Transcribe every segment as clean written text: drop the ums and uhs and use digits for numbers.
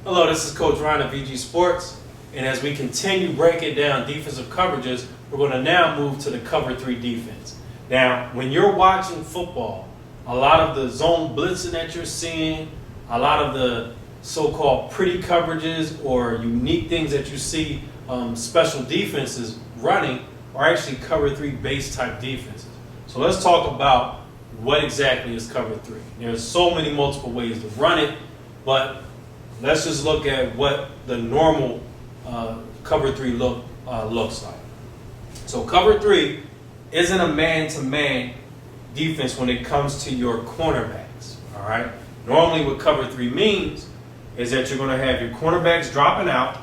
Hello, this is Coach Ryan of VG Sports, and as we continue breaking down defensive coverages, we're going to now move to the cover 3 defense. Now, when you're watching football, a lot of the zone blitzing that you're seeing, a lot of the so-called pretty coverages or unique things that you see special defenses running are actually cover 3 base type defenses. So let's talk about what exactly is cover 3. There's so many multiple ways to run it, but let's just look at what the normal cover 3 looks like. So cover 3 isn't a man-to-man defense when it comes to your cornerbacks. All right. Normally, what cover 3 means is that you're going to have your cornerbacks dropping out,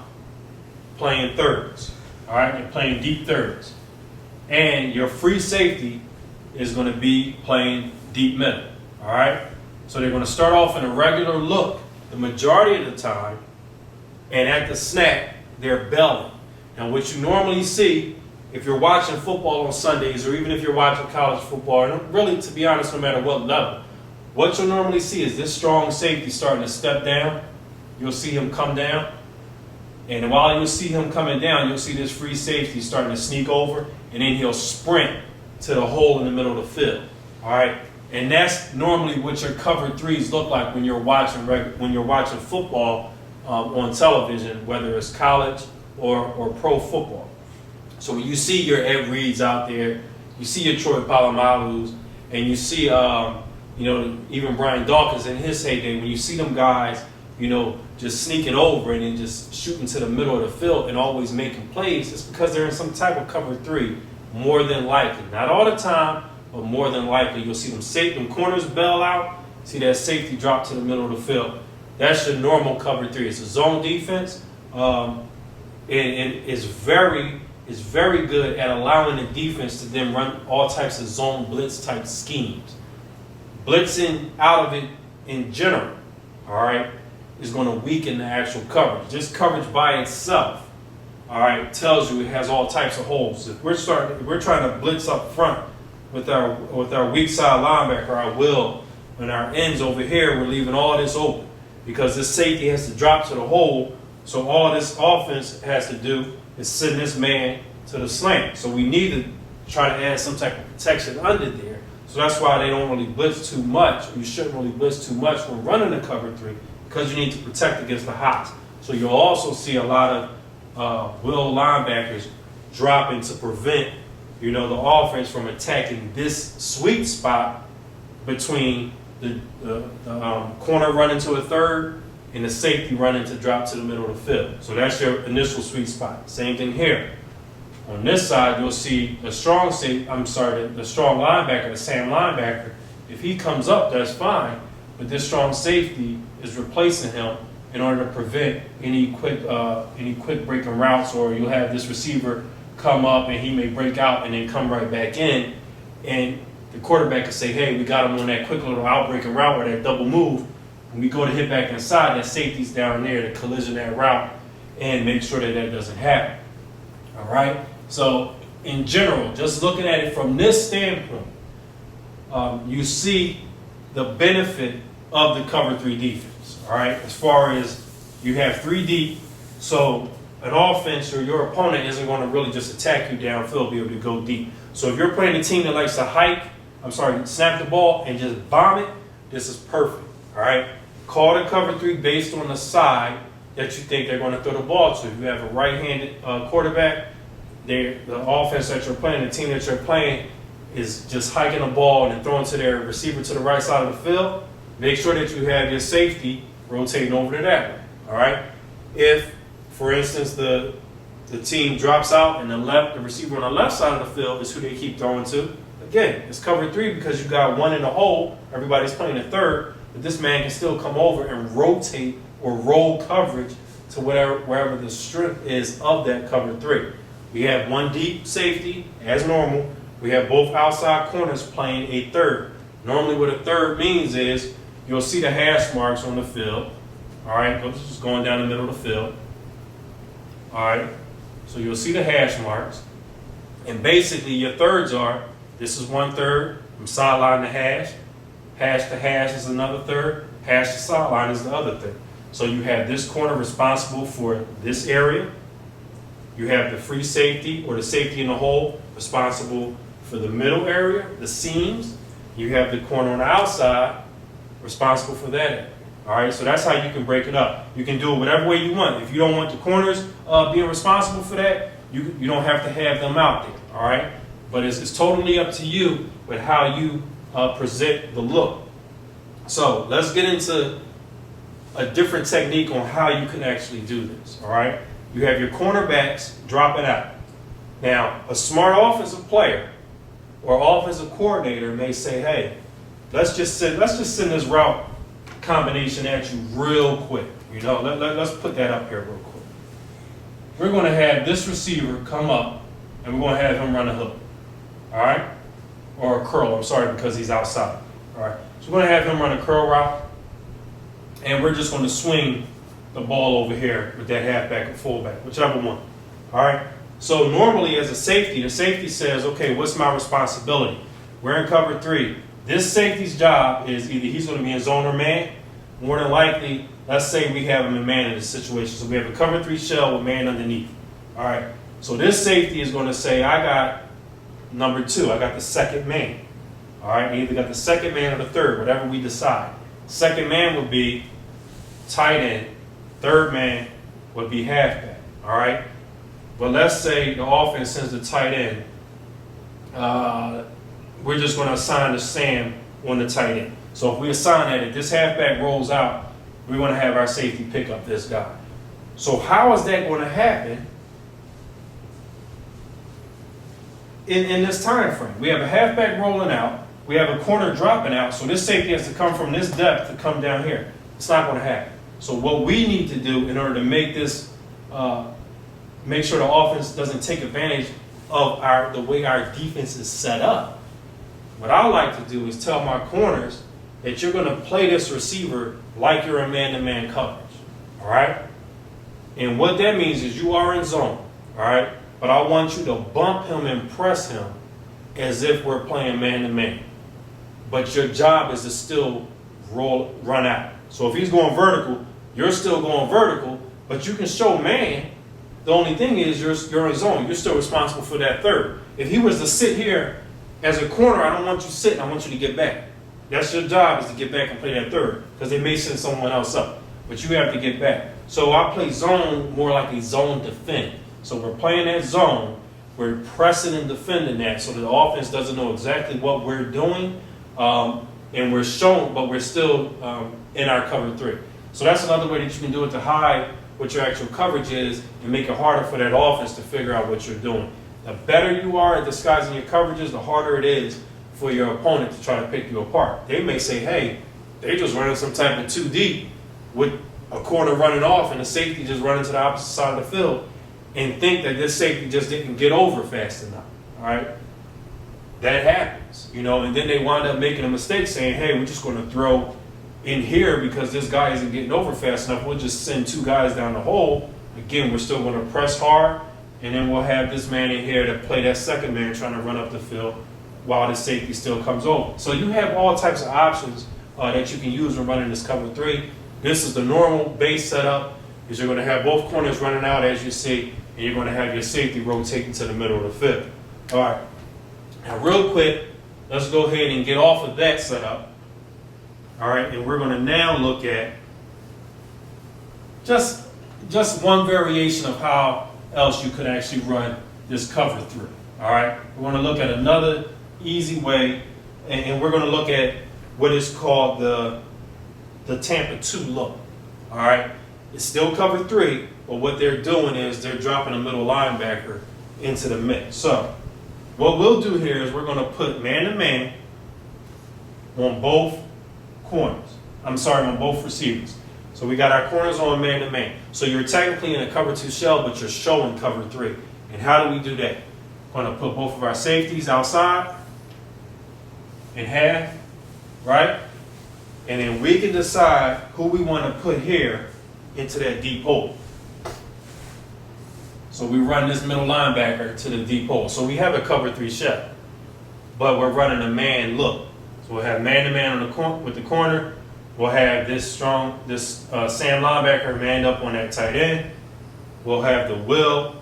playing thirds. All right, they're playing deep thirds, and your free safety is going to be playing deep middle. All right. So they're going to start off in a regular look the majority of the time, and at the snap, they're belling. Now, what you normally see if you're watching football on Sundays, or even if you're watching college football, and really, to be honest, no matter what level, what you'll normally see is this strong safety starting to step down. You'll see him come down, and while you'll see him coming down, you'll see this free safety starting to sneak over, and then he'll sprint to the hole in the middle of the field. All right. And that's normally what your cover 3s look like when you're watching football on television, whether it's college or pro football. So when you see your Ed Reeds out there, you see your Troy Polamalu's, and you see even Brian Dawkins in his heyday, when you see them guys, just sneaking over and then just shooting to the middle of the field and always making plays, it's because they're in some type of cover 3, more than likely. Not all the time, but more than likely, you'll see them corners bail out, see that safety drop to the middle of the field. That's your normal cover 3. It's a zone defense, and it's very good at allowing the defense to then run all types of zone blitz type schemes. Blitzing out of it in general, all right, is going to weaken the actual coverage. Just coverage by itself, all right, tells you it has all types of holes. If we're trying to blitz up front with our weak side linebacker, our will, and our ends over here, we're leaving all this open because this safety has to drop to the hole. So all this offense has to do is send this man to the slant. So we need to try to add some type of protection under there. So that's why they don't really blitz too much. You shouldn't really blitz too much when running the cover 3 because you need to protect against the hots. So you'll also see a lot of will linebackers dropping to prevent the offense from attacking this sweet spot between the corner running to a third and the safety running to drop to the middle of the field. So that's your initial sweet spot. Same thing here. On this side, you'll see the strong linebacker, the Sam linebacker. If he comes up, that's fine, but this strong safety is replacing him in order to prevent any quick breaking routes, or you'll have this receiver come up and he may break out and then come right back in, and the quarterback can say, hey, we got him on that quick little outbreaking route or that double move. When we go to hit back inside, that safety's down there to collision that route and make sure that doesn't happen. All right? So in general, just looking at it from this standpoint, you see the benefit of the cover 3 defense. All right? As far as you have 3 deep, so an offense or your opponent isn't going to really just attack you downfield, be able to go deep. So if you're playing a team that likes to snap the ball and just bomb it, this is perfect. All right? Call the cover 3 based on the side that you think they're going to throw the ball to. If you have a right-handed quarterback, the offense that you're playing, the team that you're playing, is just hiking the ball and then throwing to their receiver to the right side of the field, make sure that you have your safety rotating over to that way. All right? If, for instance, the team drops out and the receiver on the left side of the field is who they keep throwing to, again, it's cover 3 because you got one in the hole, everybody's playing a third, but this man can still come over and rotate or roll coverage to wherever the strength is of that cover 3. We have one deep safety as normal. We have both outside corners playing a third. Normally what a third means is you'll see the hash marks on the field. All right, just going down the middle of the field. All right, so you'll see the hash marks. And basically your thirds are, this is one third, from sideline to hash. Hash to hash is another third. Hash to sideline is the other third. So you have this corner responsible for this area. You have the free safety or the safety in the hole responsible for the middle area, the seams. You have the corner on the outside responsible for that area. All right, so that's how you can break it up. You can do it whatever way you want. If you don't want the corners being responsible for that, you don't have to have them out there. All right, but it's totally up to you with how you present the look. So let's get into a different technique on how you can actually do this. All right, you have your cornerbacks dropping out. Now, a smart offensive player or offensive coordinator may say, "Hey, let's just send this route combination at you real quick." You know, let's put that up here real quick. We're going to have this receiver come up, and we're going to have him run a hook. All right, or a curl. I'm sorry, because he's outside. All right, so we're going to have him run a curl route, and we're just going to swing the ball over here with that halfback or fullback, whichever one. All right. So normally as a safety, the safety says, okay, what's my responsibility? We're in cover 3. This safety's job is either he's going to be in zone or man. More than likely, let's say we have him in man in this situation. So we have a cover 3 shell with man underneath. All right. So this safety is going to say, I got number 2. I got the second man. All right. I either got the second man or the third, whatever we decide. Second man would be tight end. Third man would be halfback. All right. But let's say the offense sends the tight end. We're just going to assign the Sam on the tight end. So if we assign that, if this halfback rolls out, we're going to have our safety pick up this guy. So how is that going to happen in this time frame? We have a halfback rolling out. We have a corner dropping out. So this safety has to come from this depth to come down here. It's not going to happen. So what we need to do in order to make this make sure the offense doesn't take advantage of the way our defense is set up. What I like to do is tell my corners that you're going to play this receiver like you're in man-to-man coverage. All right? And what that means is you are in zone. All right? But I want you to bump him and press him as if we're playing man-to-man. But your job is to still run out. So if he's going vertical, you're still going vertical, but you can show man. The only thing is you're in zone. You're still responsible for that third. If he was to sit here as a corner, I don't want you sitting. I want you to get back. That's your job, is to get back and play that third, because they may send someone else up. But you have to get back. So I play zone more like a zone defend. So we're playing that zone. We're pressing and defending that so the offense doesn't know exactly what we're doing. And we're shown, but we're still in our cover 3. So that's another way that you can do it to hide what your actual coverage is and make it harder for that offense to figure out what you're doing. The better you are at disguising your coverages, the harder it is for your opponent to try to pick you apart. They may say, hey, they just running some type of 2 deep with a corner running off and a safety just running to the opposite side of the field and think that this safety just didn't get over fast enough. All right? That happens, you know, and then they wind up making a mistake saying, hey, we're just going to throw in here because this guy isn't getting over fast enough. We'll just send 2 guys down the hole. Again, we're still going to press hard, and then we'll have this man in here to play that second man trying to run up the field while the safety still comes over. So you have all types of options that you can use when running this cover 3. This is the normal base setup, is you're going to have both corners running out as you see, and you're going to have your safety rotating to the middle of the field. All right. Now, real quick, let's go ahead and get off of that setup. All right, and we're going to now look at just one variation of how else you could actually run this cover 3. All right, we're going to look at another easy way, and we're going to look at what is called the Tampa 2 look. All right, it's still cover 3, but what they're doing is they're dropping a middle linebacker into the mix. So what we'll do here is we're going to put man-to-man on both corners. On both receivers. So we got our corners on man-to-man. So you're technically in a cover 2 shell, but you're showing cover 3. And how do we do that? We're going to put both of our safeties outside in half, right? And then we can decide who we want to put here into that deep hole. So we run this middle linebacker to the deep hole. So we have a cover 3 shell, but we're running a man look. So we'll have man-to-man on the with the corner, We'll have this Sam linebacker manned up on that tight end. We'll have the Will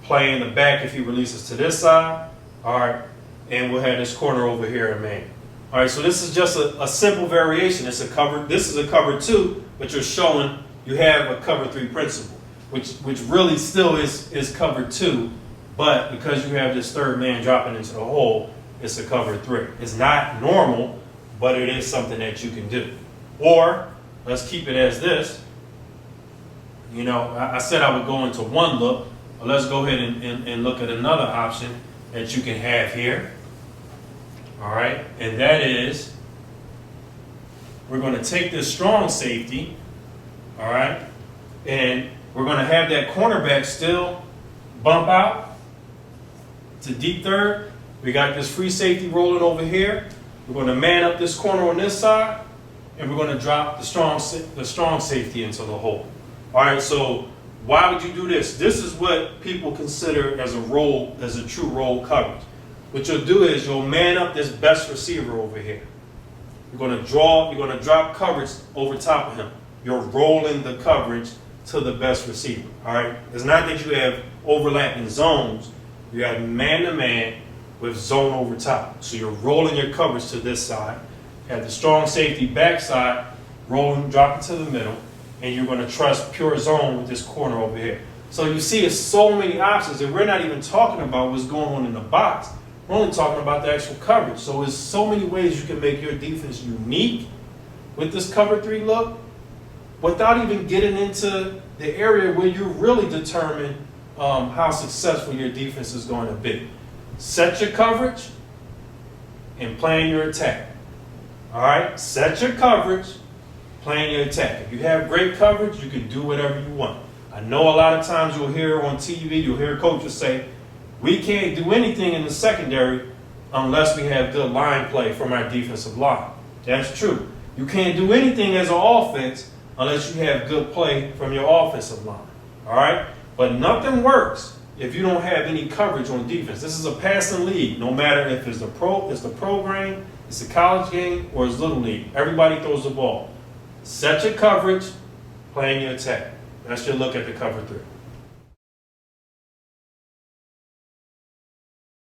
play in the back if he releases to this side. All right. And we'll have this corner over here in man. All right. So this is just a simple variation. This is a cover 2, but you're showing you have a cover 3 principle, which really still is cover 2, but because you have this third man dropping into the hole, it's a cover 3. It's not normal, but it is something that you can do. Or let's keep it as this. You know, I said I would go into one look, but let's go ahead and look at another option that you can have here. All right, and that is we're going to take this strong safety, all right, and we're going to have that cornerback still bump out to deep third. We got this free safety rolling over here. We're going to man up this corner on this side, and we're going to drop the strong safety into the hole. All right, so why would you do this? This is what people consider as a true roll coverage. What you'll do is you'll man up this best receiver over here. You're going to drop coverage over top of him. You're rolling the coverage to the best receiver. All right, it's not that you have overlapping zones. You have man-to-man with zone over top. So you're rolling your coverage to this side. You have the strong safety backside, rolling, dropping to the middle, and you're going to trust pure zone with this corner over here. So you see it's so many options, and we're not even talking about what's going on in the box. We're only talking about the actual coverage. So there's so many ways you can make your defense unique with this cover 3 look without even getting into the area where you really determine how successful your defense is going to be. Set your coverage and plan your attack. All right? Set your coverage, plan your attack. If you have great coverage, you can do whatever you want. I know a lot of times you'll hear on TV, you'll hear coaches say, we can't do anything in the secondary unless we have good line play from our defensive line. That's true. You can't do anything as an offense unless you have good play from your offensive line. All right? But nothing works if you don't have any coverage on defense. This is a passing league, no matter if it's the pro game, it's the college game, or it's little league. Everybody throws the ball. Set your coverage, plan your attack. That's your look at the cover 3.